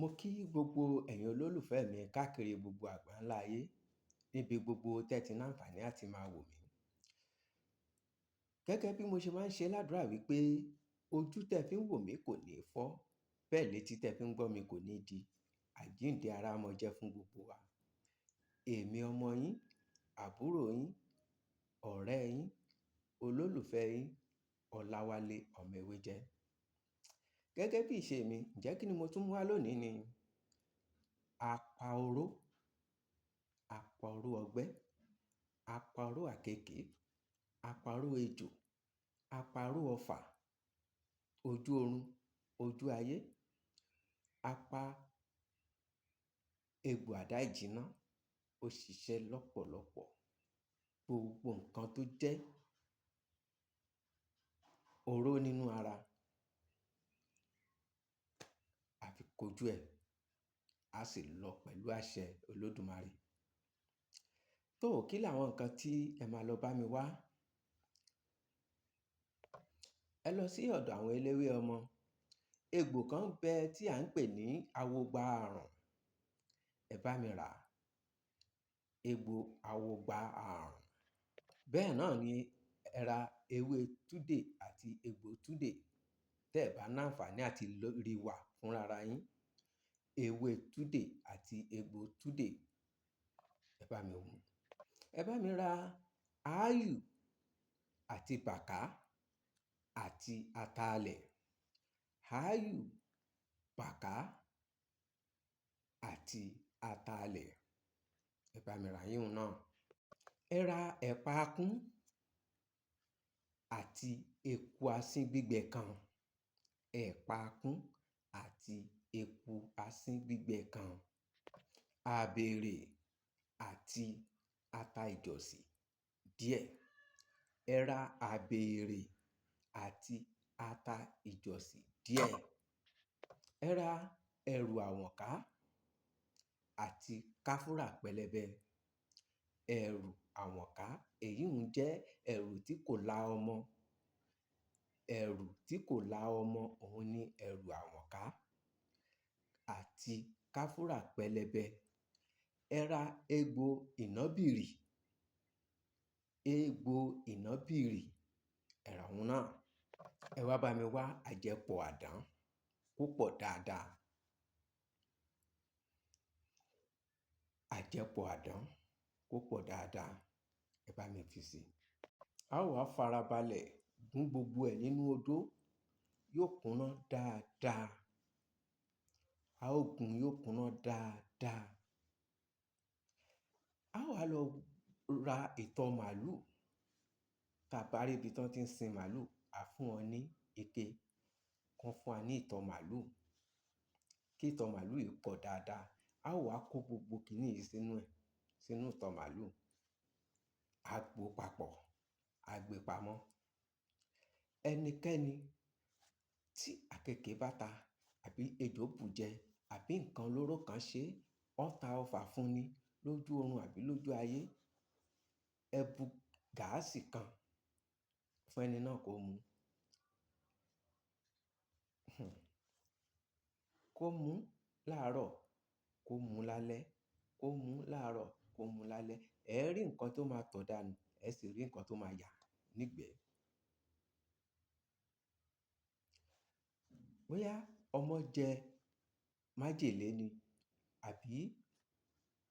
Mo kí gbogbo ẹ̀yin olólùfẹ́ mi káàkiri gbogbo àgbáńlá ayé níbi gbogbo tẹ́ ti ní àǹfààní àti máa wò mí. Gẹ́gẹ́ bí mo ṣe máa ń ṣe ládùrá wípé ojú tẹ́ fi ń wò mí kò ní fọ́, bẹ́ẹ̀ létí tẹ́ fi ń gbọ́ mi kò ní di. Àjíǹde ara mọ jẹ́ fún gbogbo wa. Èmi ọmọ yín, àbúrò yín, ọ̀rẹ́ yín, olólùfẹ́ yín, Ọláwálé ọmọ ewé jẹ́. Gẹ́gẹ́ bí ìṣe mi, ǹjẹ́ kí ni mo tún mú wá lónìí ni apa-oró, apa-oró ọgbẹ́, apa-oró àkekèé, apa-oró ejò, apa-oró ọfà, ojú orun, ojú ayé, apa egbò àdá ìjìnnà. Ó ṣiṣẹ́ lọ́pọ̀lọpọ̀. Gbogbo nǹkan tó jẹ́ oró nínú ara, àfi kojú ẹ̀, a sì lọ pẹ̀lú àṣẹ Olódùmarè. Tó kí làwọn nǹkan tí ẹ máa lọ bá mi wá? Ẹ lọ sí ọ̀dọ̀ àwọn eléwé ọmọ. Egbò kan bẹ tí à ń pè ní awogba àrùn. Ẹ bá mi rà egbò awogba àrùn. Bẹ́ẹ̀ náà ni ẹ ra ewé túdè àti egbò túdè. Tẹ́ ẹ bá ní àǹfààní àti rí wà fún rara yín, ewé túdè àti egbò túdè, ẹ bá mi mú. Ẹ bá mi ra áyù àti bàká àti ataalẹ̀. Áyù, bàká àti ataalẹ̀, ẹ bá mi rà yíhun náà. Ẹ ra ẹ̀pà akún àti eku asín gbígbẹ kan. Ẹ̀pà akún àti eku asín gbígbẹ kan. Abèrè àti ata ìjọ̀sì díẹ̀. Ẹ ra abèrè àti ata ìjọ̀sì díẹ̀. Ẹ ra ẹ̀rù àwọ̀nká àti káfúrà pẹlẹbẹ. Ẹ̀rù àwọ̀nká, èyí ń jẹ́ ẹ̀rù tí kò la ọmọ. Ẹ̀rù tí kò la ọmọ, òun ni ẹ̀rù àwọ̀nká àti káfúrà pẹlẹbẹ. Ẹ ra egbò ìnábìrì. Egbò ìnábìrì, ẹ rà òun náà. Ẹ wá bá mi wá àjẹpọ̀ àdán púpọ̀ dáadáa. Àjẹpọ̀ àdán púpọ̀ dáadáa, ẹ bá mi fi sí. A ó wá farabalẹ̀ gún gbogbo ẹ̀ nínú odó. Yóò kúnná dáadáa. A ó gun, yóò kúnná dáadáa. A ó wá lọ ra ìtọ̀ màlúù. Tí a bá rí ibi tí wọ́n ti ń sin màlúù, a fún wọn ní ike, kan fún wa ní ìtọ̀ màlúù. Kí ìtọ̀ màlúù yìí pọ̀ dáadáa. A ó wá kó gbogbo kìní yìí sínú ẹ̀, sínú ìtọ̀ màlúù. A gbo papọ̀, a gbé pamọ́. Ẹnikẹ́ni tí àkekèé bá ta àbí ejò bù jẹ àbí nǹkan olóró kan ṣe, ọ́ ta ọfà fún ni lójú orun àbí lójú ayé, ẹ bu gáàsì kan fún ẹni náà kó mu. Kó mú láàárọ̀, kó mú lálẹ́, kó mú láàárọ̀, kó mú lálẹ́. Ẹ rí nǹkan tó máa tọ̀ dànù, ẹ sì rí nǹkan tó máa yà nígbẹ̀ẹ́. Bóyá ọmọ jẹ májèlé ni àbí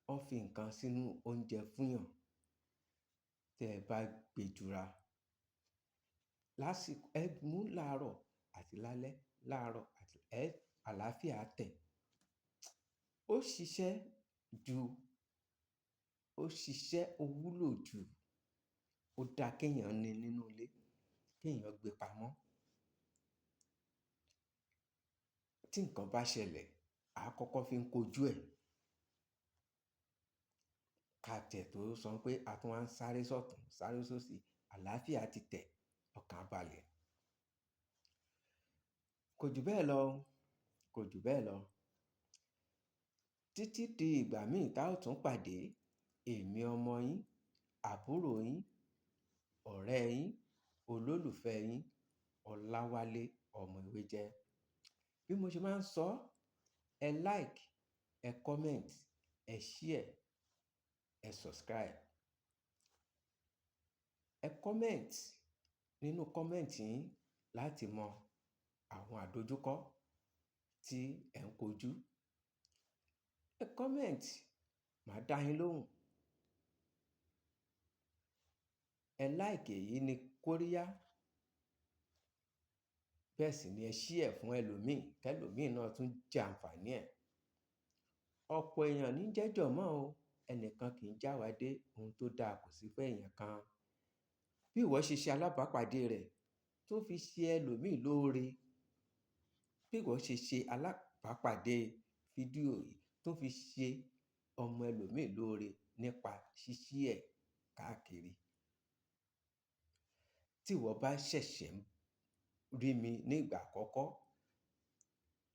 wọ́n fi nǹkan sínú oúnjẹ fún yàn, tí ẹ bá gbé jura, lásìkò ẹ mú láàárọ̀ àti lálẹ́, láàárọ̀ àti àlàáfíà tẹ̀. Ó ṣiṣẹ́ ju, ó ṣiṣẹ́, ó wúlò jù. Ó dá kí èèyàn ní nínú ilé, kí èèyàn gbé pamọ́. Tí nǹkan bá ṣẹlẹ̀, a kọ́kọ́ fi ń kojú ẹ̀. Ká tẹ̀ tó sọ pé a tún máa ń sáré sọ́tùn, sáré sóṣì, àlàáfíà ti tẹ̀, ọkàn balẹ̀. Kò ju bẹ́ẹ̀ lọ, kò ju bẹ́ẹ̀ lọ. Títí di ìgbà míì tá ó tún pàdé, èmi ọmọ yín, àbúrò yín, ọ̀rẹ́ yín, olólùfẹ́ yín, Ọláwálé ọmọ ewé jẹ́. Bí mo ṣe máa ń sọ, ẹ like, ẹ comment, ẹ share, ẹ subscribe. Ẹ comment nínú comment yín láti mọ àwọn àdojúkọ tí ẹ̀ ń kojú. Ẹ comment, màá dá yín lóhùn. Ẹ like èyí ní kóríyá. Bẹ́ẹ̀ sì ni ẹ share fún ẹlòmíì, kẹ́lòmíì náà tún jẹ àǹfààní ẹ̀. Ọ̀pọ̀ èèyàn ní jẹ́jọ̀ mọ́ o, ẹnìkan kì í jáwádé, ohun tó dáa kò sí fún èèyàn kan. Bí ìwọ ṣe ṣe alábàápàdé rẹ̀ tó fi ṣe ẹlòmíì lóore, bí ìwọ ṣe ṣe alábàápàdé fídíò yìí tó fi ṣe ọmọ ẹlòmíì lóore nípa ṣíṣí ẹ̀ káàkiri. Tí ìwọ bá ṣẹ̀ṣẹ̀ ń rí mi ní ìgbà àkọ́kọ́,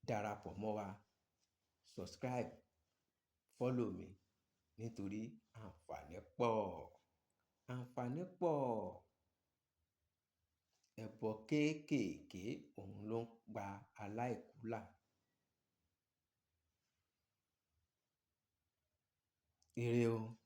darapọ̀ mọ́ wa, subscribe, follow mi nítorí àǹfààní pọ̀. Àǹfààní pọ̀. Ẹbọ kéékèèké òun ló ń gba aláìkú là. Ire o.